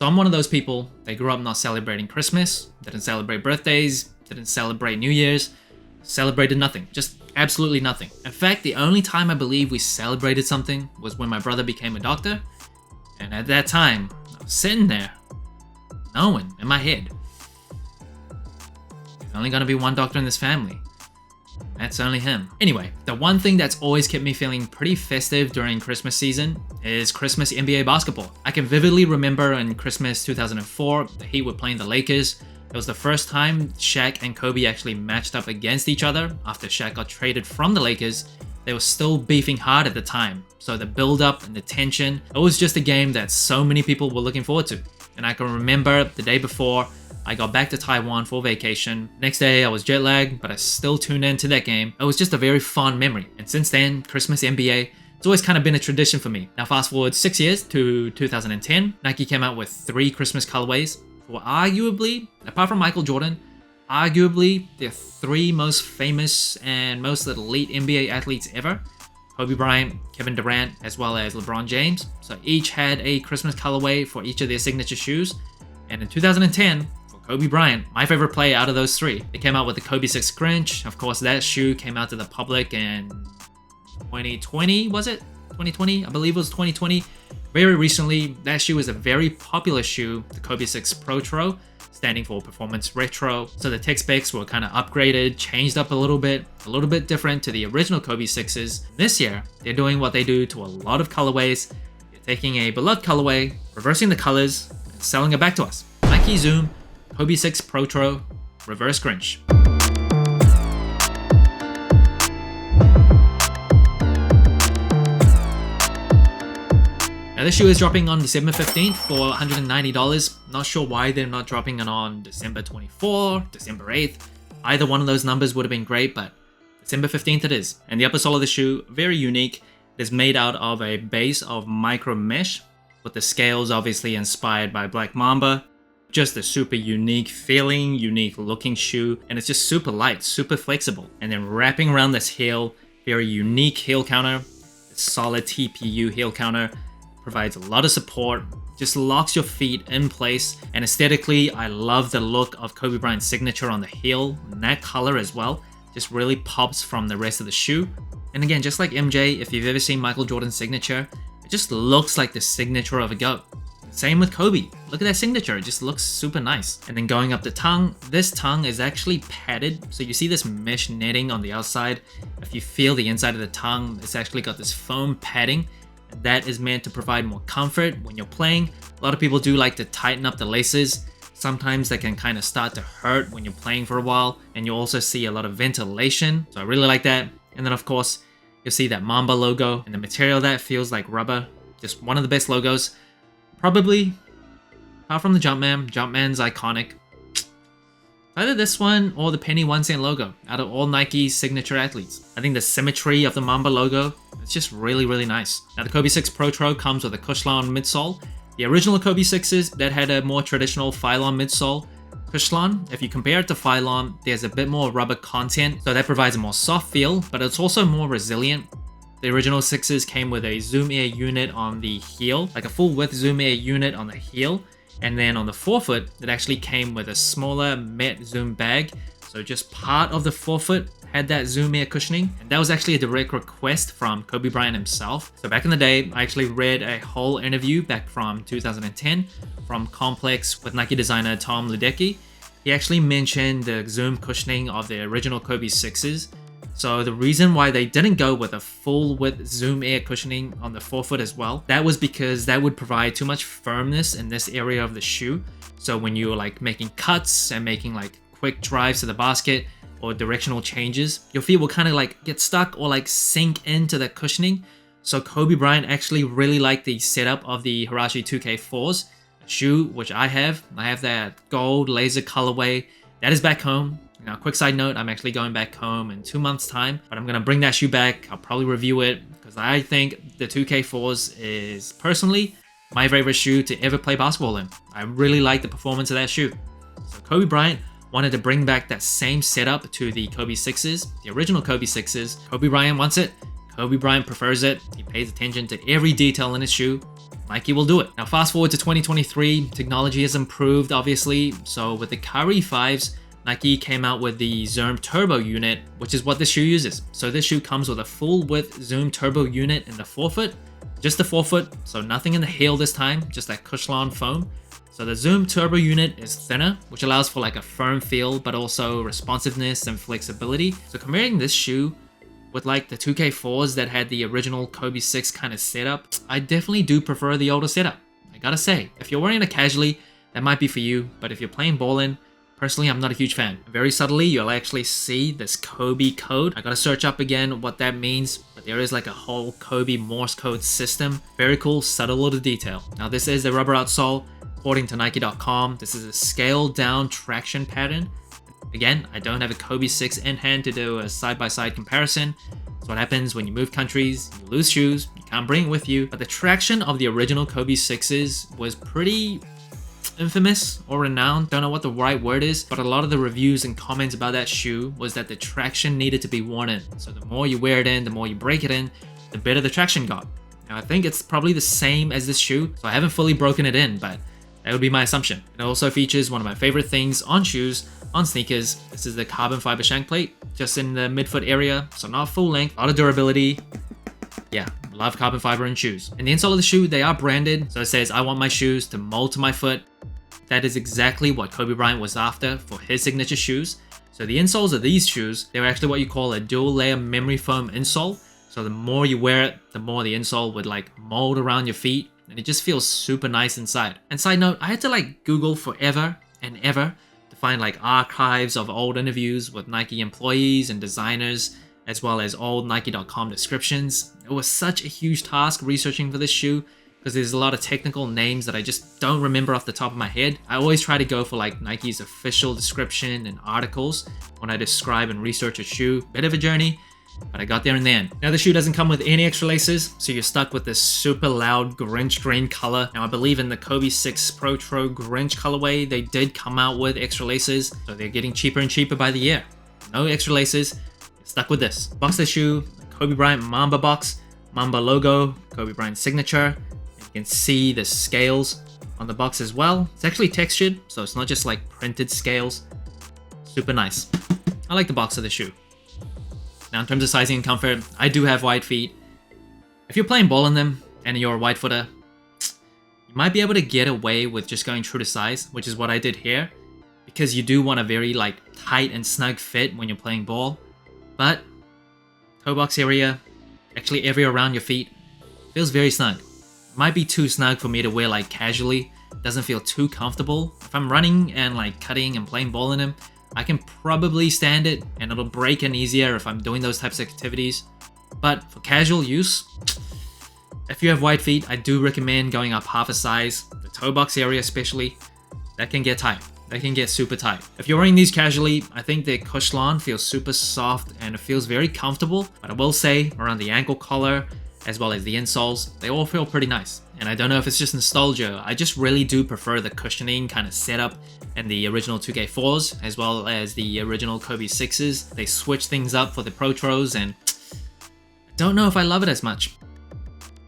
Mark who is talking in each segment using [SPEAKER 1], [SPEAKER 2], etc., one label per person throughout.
[SPEAKER 1] So I'm one of those people that grew up not celebrating Christmas, didn't celebrate birthdays, didn't celebrate New Year's, celebrated nothing, just absolutely nothing. In fact, the only time I believe we celebrated something was when my brother became a doctor, and at that time, I was sitting there, knowing in my head, there's only gonna be one doctor in this family. That's only him. Anyway, the one thing that's always kept me feeling pretty festive during Christmas season is Christmas NBA basketball. I can vividly remember in Christmas 2004, the Heat were playing the Lakers. It was the first time Shaq and Kobe actually matched up against each other after Shaq got traded from the Lakers. They were still beefing hard at the time, so the build-up and the tension, it was just a game that so many people were looking forward to. And I can remember the day before, I got back to Taiwan for vacation. Next day, I was jet lagged, but I still tuned into that game. It was just a very fond memory. And since then, Christmas NBA, it's always kind of been a tradition for me. Now fast forward 6 years to 2010, Nike came out with 3 Christmas colorways for arguably, apart from Michael Jordan, arguably the 3 most famous and most elite NBA athletes ever. Kobe Bryant, Kevin Durant, as well as LeBron James. So each had a Christmas colorway for each of their signature shoes. And in 2010, Kobe Bryant, my favorite player out of those 3. They came out with the Kobe 6 Grinch. Of course, that shoe came out to the public in 2020, was it? 2020? I believe it was 2020. Very recently, that shoe is a very popular shoe, the Kobe 6 Protro, standing for Performance Retro. So the tech specs were kind of upgraded, changed up a little bit different to the original Kobe 6s. This year, they're doing what they do to a lot of colorways. They're taking a beloved colorway, reversing the colors, and selling it back to us. Nike Zoom Kobe 6 Protro Reverse Grinch. Now this shoe is dropping on December 15th for $190. Not sure why they're not dropping it on December 24th, December 8th. Either one of those numbers would have been great, but December 15th it is. And the upper sole of the shoe, very unique. It is made out of a base of micro mesh, with the scales obviously inspired by Black Mamba. Just a super unique feeling, unique looking shoe, and it's just super light, super flexible. And then wrapping around this heel, very unique heel counter, solid TPU heel counter, provides a lot of support, just locks your feet in place. And aesthetically, I love the look of Kobe Bryant's signature on the heel, and that color as well, just really pops from the rest of the shoe. And again, just like MJ, if you've ever seen Michael Jordan's signature, it just looks like the signature of a GOAT. Same with Kobe. Look at that signature, it just looks super nice. And then going up the tongue, this tongue is actually padded. So you see this mesh netting on the outside. If you feel the inside of the tongue, it's actually got this foam padding. And that is meant to provide more comfort when you're playing. A lot of people do like to tighten up the laces. Sometimes they can kind of start to hurt when you're playing for a while. And you also see a lot of ventilation. So I really like that. And then of course, you'll see that Mamba logo. And the material of that feels like rubber. Just one of the best logos. Probably, apart from the Jumpman. Jumpman's iconic. Either this one or the penny 1 cent logo out of all Nike's signature athletes. I think the symmetry of the Mamba logo, it's just really, really nice. Now the Kobe 6 Protro comes with a Cushlon midsole. The original Kobe 6s that had a more traditional Phylon midsole. Cushlon, if you compare it to Phylon, there's a bit more rubber content, so that provides a more soft feel, but it's also more resilient. The original 6s came with a Zoom Air unit on the heel, like a full width Zoom Air unit on the heel. And then on the forefoot, it actually came with a smaller Met Zoom bag. So just part of the forefoot had that Zoom Air cushioning. And that was actually a direct request from Kobe Bryant himself. So back in the day, I actually read a whole interview back from 2010 from Complex with Nike designer Tom Ludecky. He actually mentioned the Zoom cushioning of the original Kobe 6s. So the reason why they didn't go with a full width Zoom Air cushioning on the forefoot as well, that was because that would provide too much firmness in this area of the shoe. So when you're like making cuts and making like quick drives to the basket or directional changes, your feet will kind of like get stuck or like sink into the cushioning. So Kobe Bryant actually really liked the setup of the Huarache 2K4s, a shoe which I have that gold laser colorway. That is back home. Now, quick side note, I'm actually going back home in 2 months' time, but I'm going to bring that shoe back. I'll probably review it because I think the 2K4s is personally my favorite shoe to ever play basketball in. I really like the performance of that shoe. So Kobe Bryant wanted to bring back that same setup to the Kobe 6s, the original Kobe 6s. Kobe Bryant wants it. Kobe Bryant prefers it. He pays attention to every detail in his shoe. Nike will do it. Now fast forward to 2023, technology has improved obviously, so with the Kyrie 5s, Nike came out with the Zoom Turbo unit, which is what this shoe uses. So this shoe comes with a full width Zoom Turbo unit in the forefoot, just the forefoot, so nothing in the heel this time, just that Cushlon foam. So the Zoom Turbo unit is thinner, which allows for like a firm feel, but also responsiveness and flexibility. So comparing this shoe with like the 2K4s that had the original Kobe 6 kind of setup, I definitely do prefer the older setup. I gotta say, if you're wearing it casually, that might be for you, but if you're playing ball-in, personally, I'm not a huge fan. Very subtly, you'll actually see this Kobe code. I gotta search up again what that means, but there is like a whole Kobe Morse code system. Very cool, subtle little detail. Now this is the rubber outsole. According to Nike.com, this is a scaled down traction pattern. Again, I don't have a Kobe 6 in hand to do a side-by-side comparison. So what happens when you move countries, you lose shoes, you can't bring it with you. But the traction of the original Kobe 6s was pretty infamous or renowned, don't know what the right word is, but a lot of the reviews and comments about that shoe was that the traction needed to be worn in. So the more you wear it in, the more you break it in, the better the traction got. Now I think it's probably the same as this shoe, so I haven't fully broken it in, but that would be my assumption. It also features one of my favorite things on shoes, on sneakers. This is the carbon fiber shank plate, just in the midfoot area, so not full length, a lot of durability. Yeah, love carbon fiber in shoes. And the insole of the shoe, they are branded, so it says, I want my shoes to mold to my foot. That is exactly what Kobe Bryant was after for his signature shoes. So the insoles of these shoes, they're actually what you call a dual layer memory foam insole. So the more you wear it, the more the insole would like mold around your feet, and it just feels super nice inside. And side note, I had to like Google forever and ever to find like archives of old interviews with Nike employees and designers, as well as old Nike.com descriptions. It was such a huge task researching for this shoe because there's a lot of technical names that I just don't remember off the top of my head. I always try to go for like Nike's official description and articles when I describe and research a shoe. Bit of a journey, but I got there in the end. Now the shoe doesn't come with any extra laces, so you're stuck with this super loud Grinch green color. Now I believe in the Kobe 6 Protro Grinch colorway, they did come out with extra laces, so they're getting cheaper and cheaper by the year. No extra laces, you're stuck with this. Box of the shoe, Kobe Bryant Mamba box, Mamba logo, Kobe Bryant signature. You can see the scales on the box as well. It's actually textured, so it's not just like printed scales. Super nice. I like the box of the shoe. Now in terms of sizing and comfort, I do have wide feet. If you're playing ball in them and you're a wide footer, you might be able to get away with just going true to size, which is what I did here, because you do want a very like tight and snug fit when you're playing ball. But toe box area, actually area around your feet, feels very snug. Might be too snug for me to wear like casually. Doesn't feel too comfortable. If I'm running and like cutting and playing ball in them, I can probably stand it and it'll break in easier if I'm doing those types of activities. But for casual use, if you have wide feet, I do recommend going up half a size. The toe box area especially, that can get tight. That can get super tight. If you're wearing these casually, I think the Cushlon feels super soft and it feels very comfortable. But I will say around the ankle collar, as well as the insoles, they all feel pretty nice. And I don't know if it's just nostalgia, I just really do prefer the cushioning kind of setup and the original 2K4s, as well as the original Kobe 6s. They switched things up for the Protros, and I don't know if I love it as much.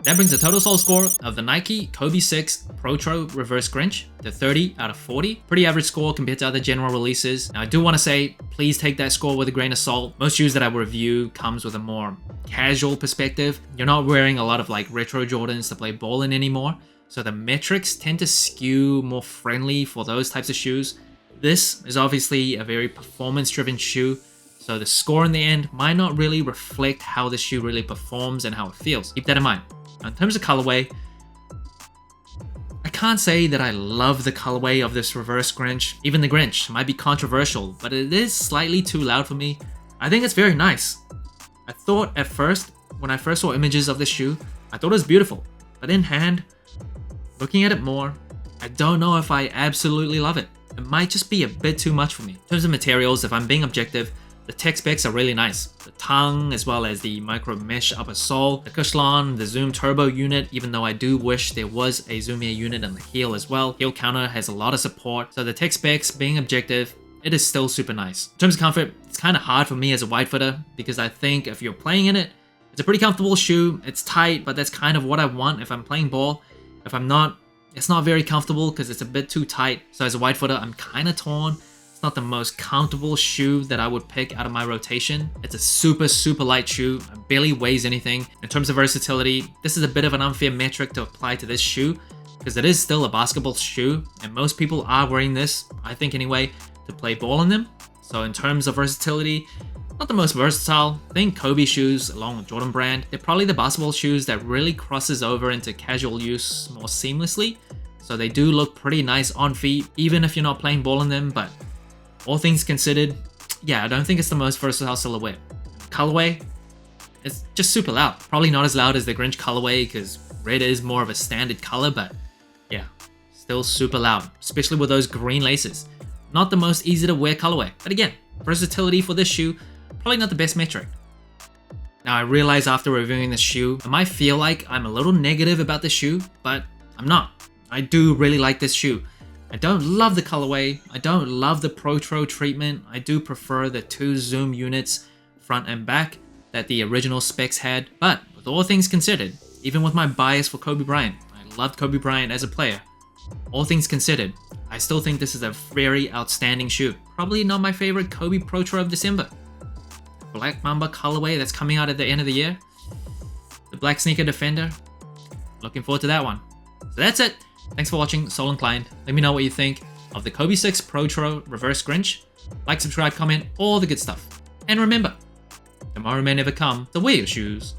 [SPEAKER 1] That brings the total sole score of the Nike Kobe 6 Protro Reverse Grinch to 30 out of 40. Pretty average score compared to other general releases. Now I do want to say, please take that score with a grain of salt. Most shoes that I review comes with a more casual perspective. You're not wearing a lot of like retro Jordans to play ball in anymore, so the metrics tend to skew more friendly for those types of shoes. This is obviously a very performance-driven shoe, so the score in the end might not really reflect how the shoe really performs and how it feels. Keep that in mind. Now, in terms of colorway, I can't say that I love the colorway of this Reverse Grinch. Even the Grinch might be controversial, but it is slightly too loud for me. I think it's very nice. I thought at first, when I first saw images of this shoe, I thought it was beautiful. But in hand, looking at it more, I don't know if I absolutely love it. It might just be a bit too much for me. In terms of materials, if I'm being objective, the tech specs are really nice. The tongue, as well as the micro mesh upper sole, the Cushlon, the Zoom Turbo unit, even though I do wish there was a zoomier unit on the heel as well. Heel counter has a lot of support, so the tech specs, being objective, it is still super nice. In terms of comfort, it's kind of hard for me as a wide footer, because I think if you're playing in it, it's a pretty comfortable shoe. It's tight, but that's kind of what I want if I'm playing ball. If I'm not, it's not very comfortable because it's a bit too tight. So as a wide footer, I'm kind of torn. It's not the most comfortable shoe that I would pick out of my rotation. It's a super light shoe. It barely weighs anything. In terms of versatility, this is a bit of an unfair metric to apply to this shoe because it is still a basketball shoe and most people are wearing this, I think anyway, to play ball in them. So in terms of versatility, not the most versatile. I think Kobe shoes along with Jordan Brand, they're probably the basketball shoes that really crosses over into casual use more seamlessly. So they do look pretty nice on feet, even if you're not playing ball in them, but all things considered, yeah, I don't think it's the most versatile silhouette. Colorway, it's just super loud. Probably not as loud as the Grinch colorway because red is more of a standard color, but yeah, still super loud, especially with those green laces. Not the most easy to wear colorway, but again, versatility for this shoe, probably not the best metric. Now I realize after reviewing this shoe, I might feel like I'm a little negative about the shoe, but I'm not. I do really like this shoe. I don't love the colorway, I don't love the Protro treatment, I do prefer the 2 zoom units front and back that the original specs had, but with all things considered, even with my bias for Kobe Bryant, I loved Kobe Bryant as a player, all things considered, I still think this is a very outstanding shoe. Probably not my favorite Kobe Protro of December. Black Mamba colorway that's coming out at the end of the year. The Black Sneaker Defender. Looking forward to that one. So that's it. Thanks for watching Sole Inclined. Let me know what you think of the Kobe 6 Protro Reverse Grinch. Like, subscribe, comment, all the good stuff. And remember, tomorrow may never come to wear your shoes.